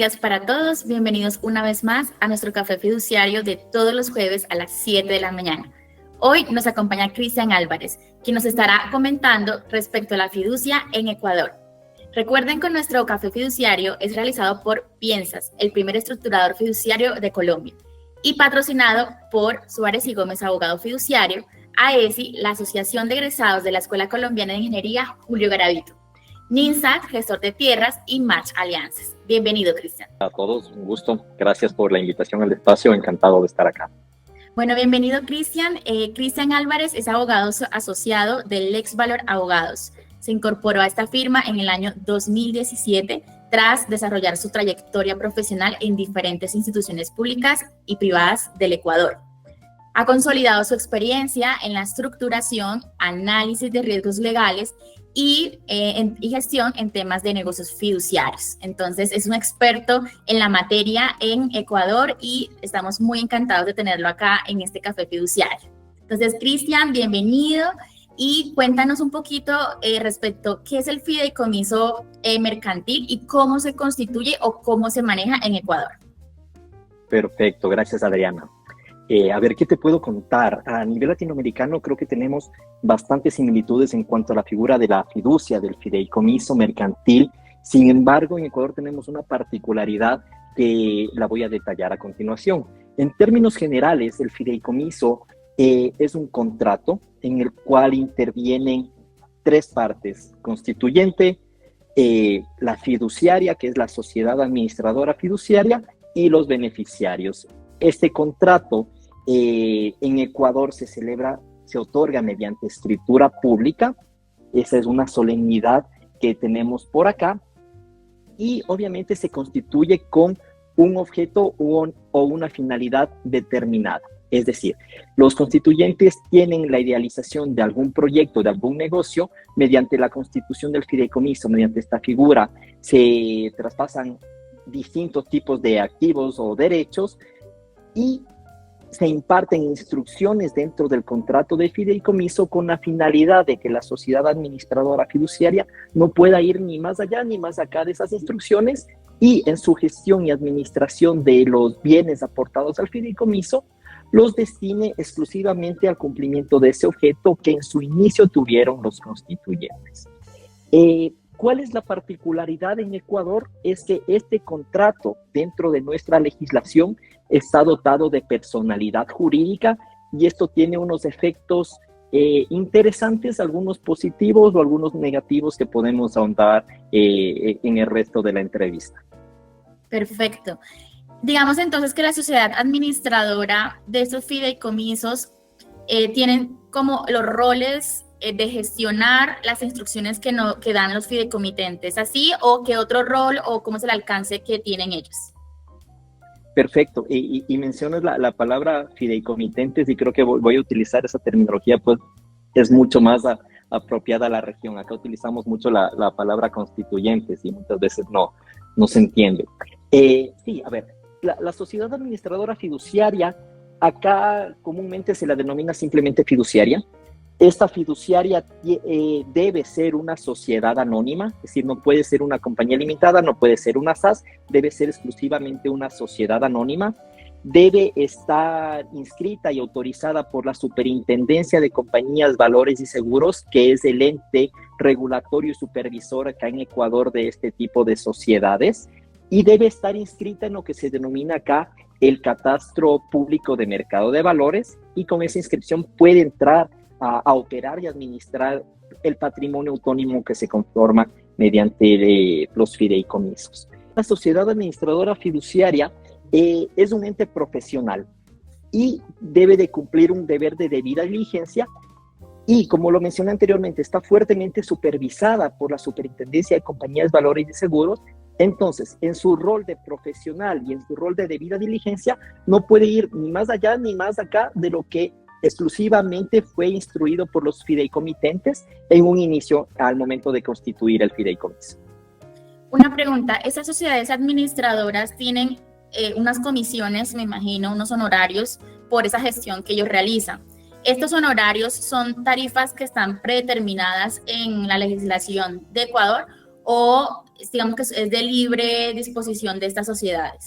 días para todos. Bienvenidos una vez más a nuestro café fiduciario de todos los jueves a las 7 de la mañana. Hoy nos acompaña Cristian Álvarez, quien nos estará comentando respecto a la fiducia en Ecuador. Recuerden que nuestro café fiduciario es realizado por Piensas, el primer estructurador fiduciario de Colombia, y patrocinado por Suárez y Gómez Abogado Fiduciario, AESI, la Asociación de Egresados de la Escuela Colombiana de Ingeniería Julio Garavito, NINSAT, gestor de tierras, y Match Alianzas. Bienvenido, Cristian. A todos, un gusto. Gracias por la invitación al espacio. Encantado de estar acá. Bueno, bienvenido, Cristian. Cristian Álvarez es abogado asociado de Lex Valor Abogados. Se incorporó a esta firma en el año 2017 tras desarrollar su trayectoria profesional en diferentes instituciones públicas y privadas del Ecuador. Ha consolidado su experiencia en la estructuración, análisis de riesgos legales y gestión en temas de negocios fiduciarios. Entonces, es un experto en la materia en Ecuador y estamos muy encantados de tenerlo acá en este café fiduciario. Entonces, Cristian, bienvenido y cuéntanos un poquito respecto a qué es el fideicomiso mercantil y cómo se constituye o cómo se maneja en Ecuador. Perfecto, gracias, Adriana. A ver, ¿qué te puedo contar? A nivel latinoamericano creo que tenemos bastantes similitudes en cuanto a la figura de la fiducia, del fideicomiso mercantil. Sin embargo, en Ecuador tenemos una particularidad que la voy a detallar a continuación. En términos generales, el fideicomiso es un contrato en el cual intervienen tres partes: constituyente, la fiduciaria, que es la sociedad administradora fiduciaria, y los beneficiarios. Este contrato en Ecuador se otorga mediante escritura pública. Esa es una solemnidad que tenemos por acá, y obviamente se constituye con un objeto o una finalidad determinada. Es decir, los constituyentes tienen la idealización de algún proyecto, de algún negocio. Mediante la constitución del fideicomiso, mediante esta figura, se traspasan distintos tipos de activos o derechos y se imparten instrucciones dentro del contrato de fideicomiso con la finalidad de que la sociedad administradora fiduciaria no pueda ir ni más allá ni más acá de esas instrucciones, y en su gestión y administración de los bienes aportados al fideicomiso los destine exclusivamente al cumplimiento de ese objeto que en su inicio tuvieron los constituyentes. ¿Cuál es la particularidad en Ecuador? Es que este contrato, dentro de nuestra legislación, está dotado de personalidad jurídica, y esto tiene unos efectos interesantes, algunos positivos o algunos negativos que podemos ahondar en el resto de la entrevista. Perfecto. Digamos entonces que la sociedad administradora de estos fideicomisos tienen como los roles de gestionar las instrucciones que dan los fideicomitentes, ¿así? ¿O qué otro rol o cómo es el alcance que tienen ellos? Perfecto. Y mencionas la palabra fideicomitentes, y creo que voy a utilizar esa terminología, pues es mucho más apropiada a la región. Acá utilizamos mucho la palabra constituyentes y muchas veces no se entiende. Sí, a ver, la sociedad administradora fiduciaria, acá comúnmente se la denomina simplemente fiduciaria. Esta fiduciaria debe ser una sociedad anónima, es decir, no puede ser una compañía limitada, no puede ser una SAS, debe ser exclusivamente una sociedad anónima. Debe estar inscrita y autorizada por la Superintendencia de Compañías, Valores y Seguros, que es el ente regulatorio y supervisor acá en Ecuador de este tipo de sociedades, y debe estar inscrita en lo que se denomina acá el Catastro Público de Mercado de Valores, y con esa inscripción puede entrar a operar y administrar el patrimonio autónomo que se conforma mediante los fideicomisos. La sociedad administradora fiduciaria es un ente profesional y debe de cumplir un deber de debida diligencia, y como lo mencioné anteriormente, está fuertemente supervisada por la Superintendencia de Compañías, Valores y Seguros. Entonces, en su rol de profesional y en su rol de debida diligencia, no puede ir ni más allá ni más acá de lo que exclusivamente fue instruido por los fideicomitentes en un inicio al momento de constituir el fideicomiso. Una pregunta, ¿estas sociedades administradoras tienen unas comisiones, me imagino, unos honorarios por esa gestión que ellos realizan? ¿Estos honorarios son tarifas que están predeterminadas en la legislación de Ecuador o digamos que es de libre disposición de estas sociedades?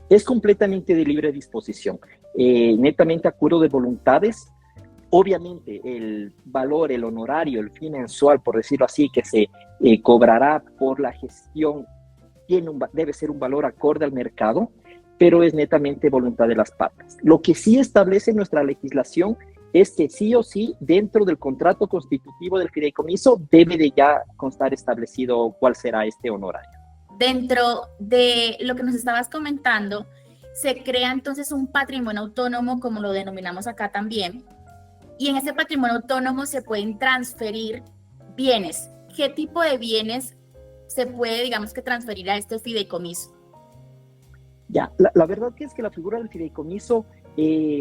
Es completamente de libre disposición, netamente acuerdo de voluntades. Obviamente el valor, el honorario, el fin mensual, por decirlo así, que se cobrará por la gestión, debe ser un valor acorde al mercado, pero es netamente voluntad de las partes. Lo que sí establece nuestra legislación es que sí o sí, dentro del contrato constitutivo del fideicomiso, debe de ya constar establecido cuál será este honorario. Dentro de lo que nos estabas comentando, se crea entonces un patrimonio autónomo, como lo denominamos acá también, y en ese patrimonio autónomo se pueden transferir bienes. ¿Qué tipo de bienes se puede, digamos, que transferir a este fideicomiso? Ya, la verdad que es que la figura del fideicomiso,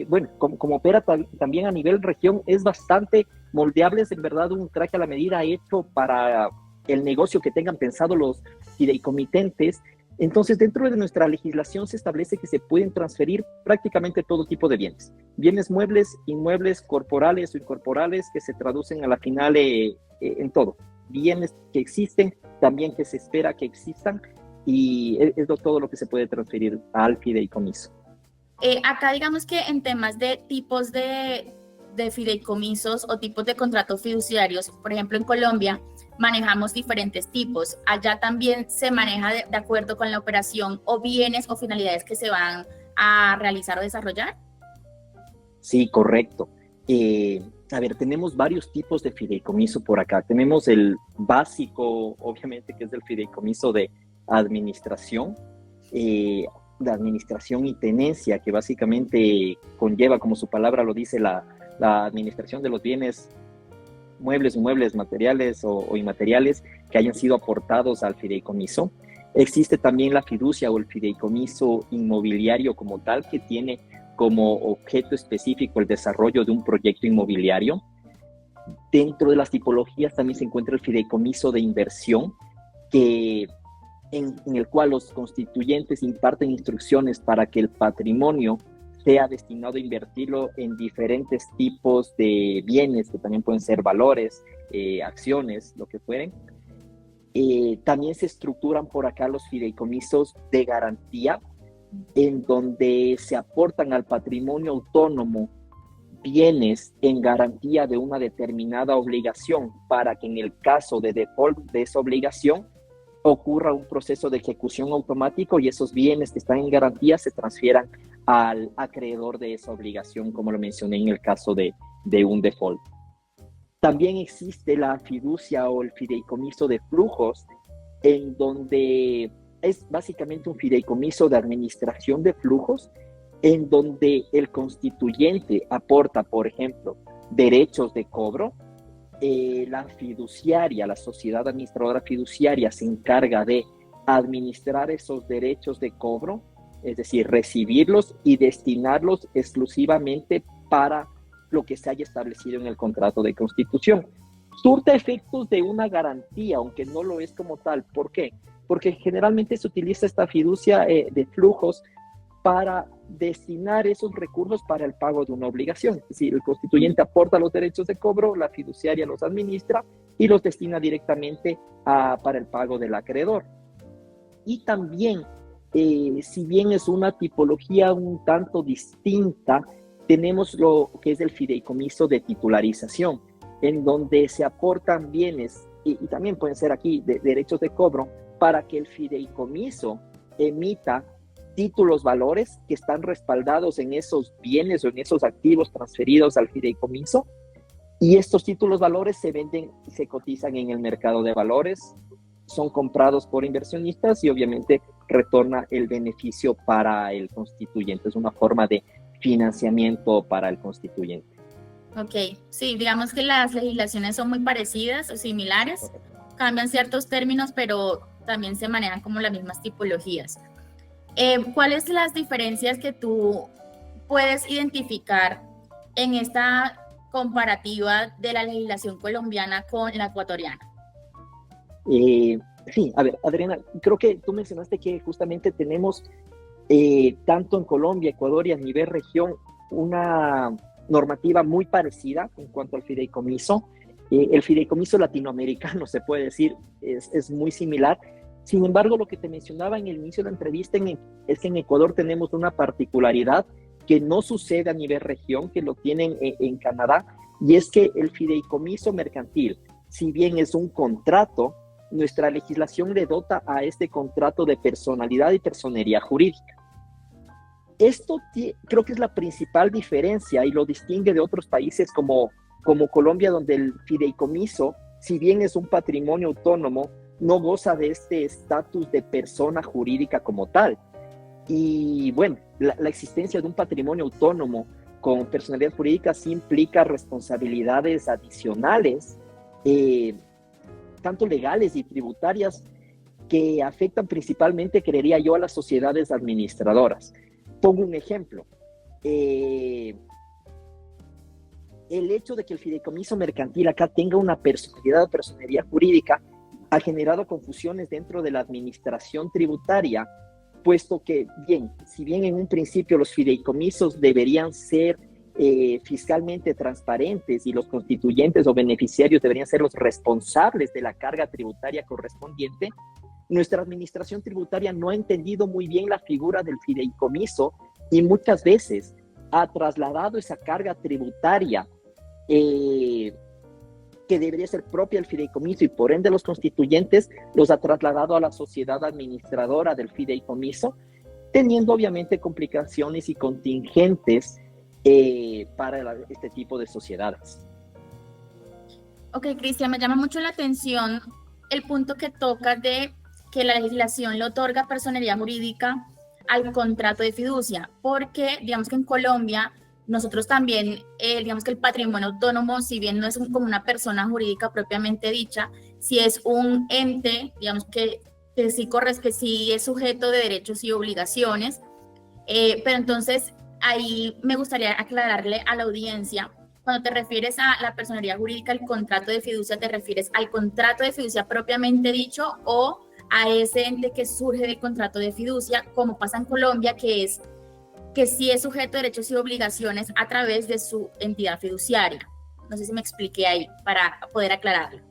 bueno, como opera también a nivel región, es bastante moldeable, es en verdad un traje a la medida hecho para el negocio que tengan pensado los fideicomitentes. Entonces, dentro de nuestra legislación se establece que se pueden transferir prácticamente todo tipo de bienes. Bienes muebles, inmuebles, corporales o incorporales, que se traducen a la final en todo. Bienes que existen, también que se espera que existan, y es todo lo que se puede transferir al fideicomiso. Acá digamos que en temas de tipos de fideicomisos o tipos de contratos fiduciarios, por ejemplo en Colombia manejamos diferentes tipos. Allá también se maneja de acuerdo con la operación o bienes o finalidades que se van a realizar o desarrollar. Sí, correcto. A ver, tenemos varios tipos de fideicomiso por acá. Tenemos el básico, obviamente, que es el fideicomiso de administración, de administración y tenencia, que básicamente conlleva, como su palabra lo dice, la administración de los bienes muebles, inmuebles, materiales o inmateriales que hayan sido aportados al fideicomiso. Existe también la fiducia o el fideicomiso inmobiliario como tal, que tiene como objeto específico el desarrollo de un proyecto inmobiliario. Dentro de las tipologías también se encuentra el fideicomiso de inversión, en el cual los constituyentes imparten instrucciones para que el patrimonio sea destinado a invertirlo en diferentes tipos de bienes, que también pueden ser valores, acciones, lo que fueren. También se estructuran por acá los fideicomisos de garantía, en donde se aportan al patrimonio autónomo bienes en garantía de una determinada obligación, para que en el caso de default de esa obligación ocurra un proceso de ejecución automático y esos bienes que están en garantía se transfieran al acreedor de esa obligación, como lo mencioné en el caso de un default. También existe la fiducia o el fideicomiso de flujos, en donde es básicamente un fideicomiso de administración de flujos, en donde el constituyente aporta, por ejemplo, derechos de cobro. La fiduciaria, la sociedad administradora fiduciaria, se encarga de administrar esos derechos de cobro, es decir, recibirlos y destinarlos exclusivamente para lo que se haya establecido en el contrato de constitución. Surte efectos de una garantía, aunque no lo es como tal. ¿Por qué? Porque generalmente se utiliza esta fiducia de flujos para destinar esos recursos para el pago de una obligación. Es decir, el constituyente aporta los derechos de cobro, la fiduciaria los administra y los destina directamente para el pago del acreedor. Y también, si bien es una tipología un tanto distinta, tenemos lo que es el fideicomiso de titularización, en donde se aportan bienes y también pueden ser aquí de derechos de cobro, para que el fideicomiso emita títulos valores que están respaldados en esos bienes o en esos activos transferidos al fideicomiso, y estos títulos valores se venden y se cotizan en el mercado de valores, son comprados por inversionistas y obviamente retorna el beneficio para el constituyente. Es una forma de financiamiento para el constituyente. Ok, sí, digamos que las legislaciones son muy parecidas o similares, cambian ciertos términos, pero también se manejan como las mismas tipologías. ¿Cuáles las diferencias que tú puedes identificar en esta comparativa de la legislación colombiana con la ecuatoriana? Sí, a ver, Adriana, creo que tú mencionaste que justamente tenemos tanto en Colombia, Ecuador y a nivel región una normativa muy parecida en cuanto al fideicomiso. El fideicomiso latinoamericano, se puede decir, es muy similar. Sin embargo, lo que te mencionaba en el inicio de la entrevista es que en Ecuador tenemos una particularidad que no sucede a nivel región, que lo tienen en Canadá, y es que el fideicomiso mercantil, si bien es un contrato, nuestra legislación le dota a este contrato de personalidad y personería jurídica. Esto creo que es la principal diferencia y lo distingue de otros países como Colombia, donde el fideicomiso, si bien es un patrimonio autónomo, no goza de este estatus de persona jurídica como tal. Y bueno, la existencia de un patrimonio autónomo con personalidad jurídica sí implica responsabilidades adicionales, tanto legales y tributarias, que afectan principalmente, creería yo, a las sociedades administradoras. Pongo un ejemplo. El hecho de que el fideicomiso mercantil acá tenga una personalidad o personería jurídica ha generado confusiones dentro de la administración tributaria, puesto que, bien, si bien en un principio los fideicomisos deberían ser fiscalmente transparentes y los constituyentes o beneficiarios deberían ser los responsables de la carga tributaria correspondiente, nuestra administración tributaria no ha entendido muy bien la figura del fideicomiso y muchas veces ha trasladado esa carga tributaria que debería ser propia del fideicomiso y por ende los constituyentes los ha trasladado a la sociedad administradora del fideicomiso, teniendo obviamente complicaciones y contingentes para este tipo de sociedades. Ok, Cristian, me llama mucho la atención el punto que tocas de que la legislación le otorga personería jurídica al contrato de fiducia, porque digamos que en Colombia nosotros también, digamos que el patrimonio autónomo, si bien no es como una persona jurídica propiamente dicha, si es un ente, digamos que sí es sujeto de derechos y obligaciones, pero entonces ahí me gustaría aclararle a la audiencia, cuando te refieres a la personería jurídica, el contrato de fiducia, ¿te refieres al contrato de fiducia propiamente dicho o a ese ente que surge del contrato de fiducia, como pasa en Colombia, que sí es sujeto de derechos y obligaciones a través de su entidad fiduciaria? No sé si me expliqué ahí para poder aclararlo.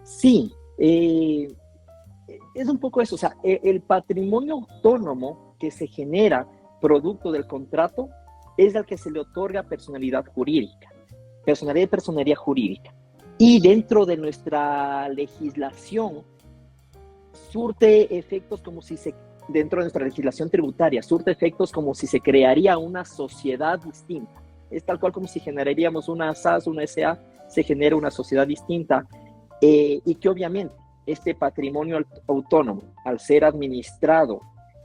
Sí, es un poco eso, o sea, el patrimonio autónomo que se genera producto del contrato es al que se le otorga personalidad jurídica, personalidad y personería jurídica. Y dentro de nuestra legislación surte efectos como si dentro de nuestra legislación tributaria, surte efectos como si se crearía una sociedad distinta. Es tal cual como si generaríamos una SAS, una SA, se genera una sociedad distinta, y que obviamente este patrimonio autónomo, al ser administrado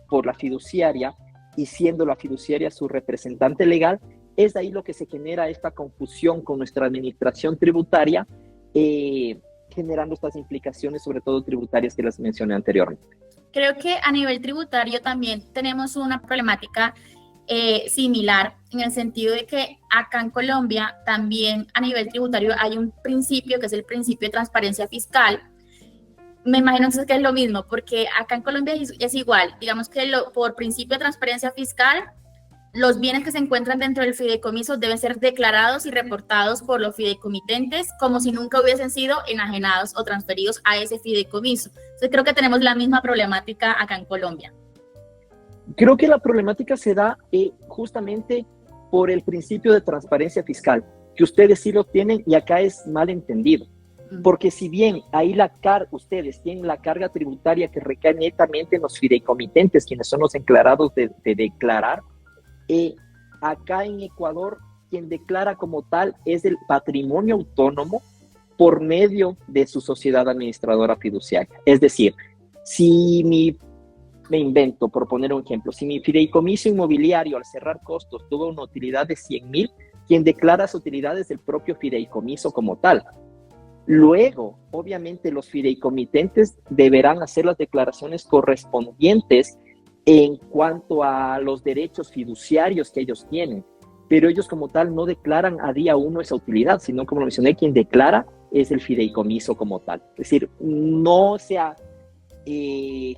por la fiduciaria, y siendo la fiduciaria su representante legal, es de ahí lo que se genera esta confusión con nuestra administración tributaria, generando estas implicaciones, sobre todo tributarias que las mencioné anteriormente. Creo que a nivel tributario también tenemos una problemática similar, en el sentido de que acá en Colombia también a nivel tributario hay un principio que es el principio de transparencia fiscal. Me imagino entonces que es lo mismo, porque acá en Colombia es igual, digamos que por principio de transparencia fiscal, los bienes que se encuentran dentro del fideicomiso deben ser declarados y reportados por los fideicomitentes como si nunca hubiesen sido enajenados o transferidos a ese fideicomiso. Entonces creo que tenemos la misma problemática acá en Colombia. Creo que la problemática se da justamente por el principio de transparencia fiscal, que ustedes sí lo tienen y acá es mal entendido. Porque si bien ahí ustedes tienen la carga tributaria que recae netamente en los fideicomitentes, quienes son los encargados de declarar, acá en Ecuador quien declara como tal es el patrimonio autónomo por medio de su sociedad administradora fiduciaria. Es decir, si me invento, por poner un ejemplo, si mi fideicomiso inmobiliario al cerrar costos tuvo una utilidad de 100,000, quien declara su utilidad es el propio fideicomiso como tal. Luego, obviamente, los fideicomitentes deberán hacer las declaraciones correspondientes en cuanto a los derechos fiduciarios que ellos tienen, pero ellos como tal no declaran a día uno esa utilidad, sino, como lo mencioné, quien declara es el fideicomiso como tal. Es decir, no se ha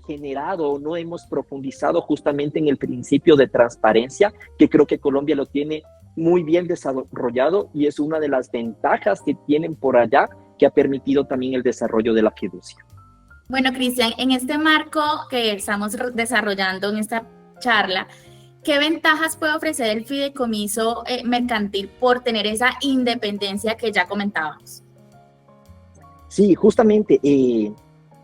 generado, no hemos profundizado justamente en el principio de transparencia, que creo que Colombia lo tiene muy bien desarrollado y es una de las ventajas que tienen por allá que ha permitido también el desarrollo de la fiducia. Bueno, Cristian, en este marco que estamos desarrollando en esta charla, ¿qué ventajas puede ofrecer el fideicomiso mercantil por tener esa independencia que ya comentábamos? Sí, justamente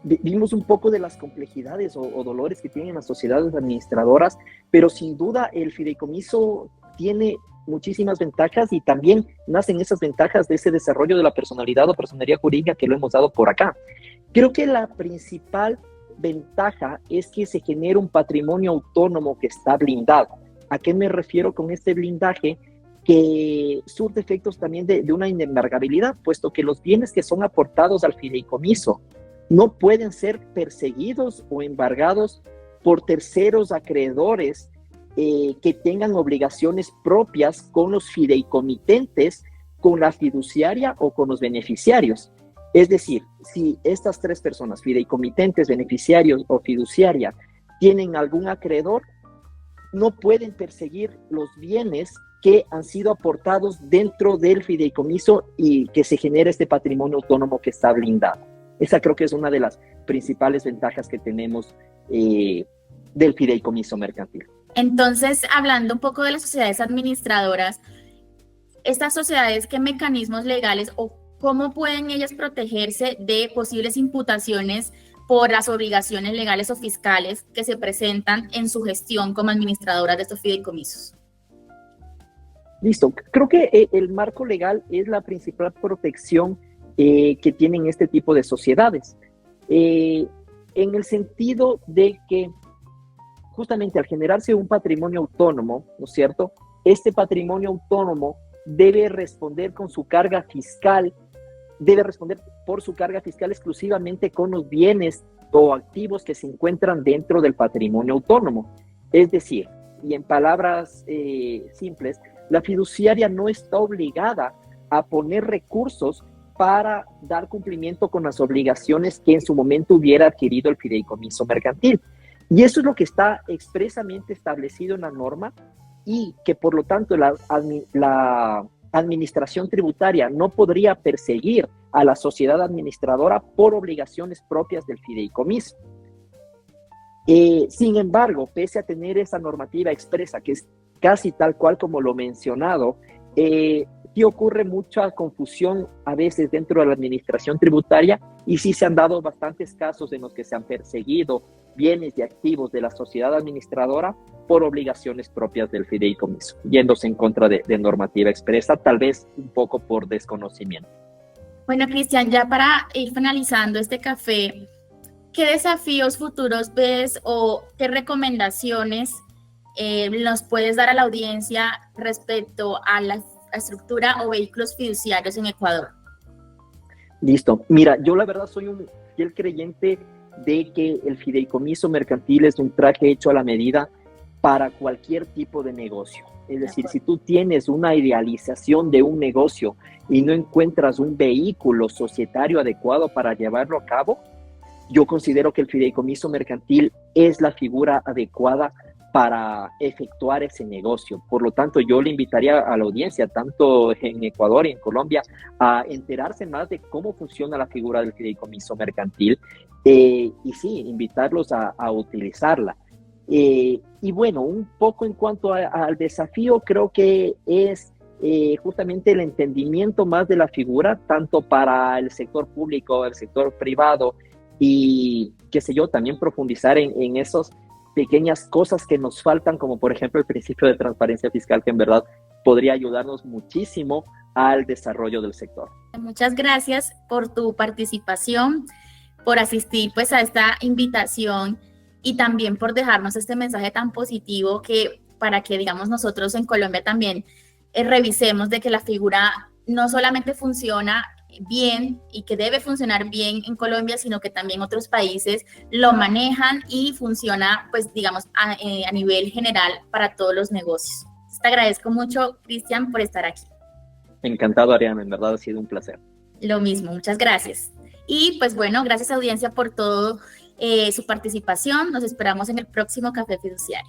vimos un poco de las complejidades o dolores que tienen las sociedades administradoras, pero sin duda el fideicomiso tiene muchísimas ventajas y también nacen esas ventajas de ese desarrollo de la personalidad o personería jurídica que lo hemos dado por acá. Creo que la principal ventaja es que se genera un patrimonio autónomo que está blindado. ¿A qué me refiero con este blindaje? Que surte efectos también de una inembargabilidad, puesto que los bienes que son aportados al fideicomiso no pueden ser perseguidos o embargados por terceros acreedores que tengan obligaciones propias con los fideicomitentes, con la fiduciaria o con los beneficiarios. Es decir, si estas tres personas, fideicomitentes, beneficiarios o fiduciaria, tienen algún acreedor, no pueden perseguir los bienes que han sido aportados dentro del fideicomiso y que se genera este patrimonio autónomo que está blindado. Esa creo que es una de las principales ventajas que tenemos del fideicomiso mercantil. Entonces, hablando un poco de las sociedades administradoras, estas sociedades, ¿qué mecanismos legales o cómo pueden ellas protegerse de posibles imputaciones por las obligaciones legales o fiscales que se presentan en su gestión como administradoras de estos fideicomisos? Listo. Creo que el marco legal es la principal protección que tienen este tipo de sociedades. En el sentido de que justamente al generarse un patrimonio autónomo, ¿no es cierto? Este patrimonio autónomo debe responder con su carga fiscal, debe responder por su carga fiscal exclusivamente con los bienes o activos que se encuentran dentro del patrimonio autónomo. Es decir, y en palabras simples, la fiduciaria no está obligada a poner recursos para dar cumplimiento con las obligaciones que en su momento hubiera adquirido el fideicomiso mercantil. Y eso es lo que está expresamente establecido en la norma y que por lo tanto la administración tributaria no podría perseguir a la sociedad administradora por obligaciones propias del fideicomiso. Sin embargo, pese a tener esa normativa expresa, que es casi tal cual como lo mencionado, sí ocurre mucha confusión a veces dentro de la administración tributaria y sí se han dado bastantes casos en los que se han perseguido bienes y activos de la sociedad administradora por obligaciones propias del fideicomiso, yéndose en contra de normativa expresa, tal vez un poco por desconocimiento. Bueno, Cristian, ya para ir finalizando este café, ¿qué desafíos futuros ves o qué recomendaciones nos puedes dar a la audiencia respecto a la estructura o vehículos fiduciarios en Ecuador? Listo. Mira, yo la verdad soy un fiel creyente de que el fideicomiso mercantil es un traje hecho a la medida para cualquier tipo de negocio. Es decir, si tú tienes una idealización de un negocio y no encuentras un vehículo societario adecuado para llevarlo a cabo, yo considero que el fideicomiso mercantil es la figura adecuada para efectuar ese negocio. Por lo tanto, yo le invitaría a la audiencia, tanto en Ecuador y en Colombia, a enterarse más de cómo funciona la figura del fideicomiso mercantil y sí, invitarlos a utilizarla. Y bueno, un poco en cuanto al desafío, creo que es justamente el entendimiento más de la figura, tanto para el sector público, el sector privado y, qué sé yo, también profundizar en esos pequeñas cosas que nos faltan, como por ejemplo el principio de transparencia fiscal, que en verdad podría ayudarnos muchísimo al desarrollo del sector. Muchas gracias por tu participación, por asistir pues a esta invitación y también por dejarnos este mensaje tan positivo que para que digamos nosotros en Colombia también revisemos de que la figura no solamente funciona bien y que debe funcionar bien en Colombia, sino que también otros países lo manejan y funciona, pues digamos, a nivel general para todos los negocios. Te agradezco mucho, Cristian, por estar aquí. Encantado, Ariana, en verdad ha sido un placer. Lo mismo, muchas gracias. Y pues bueno, gracias audiencia por todo su participación. Nos esperamos en el próximo Café Fiduciario.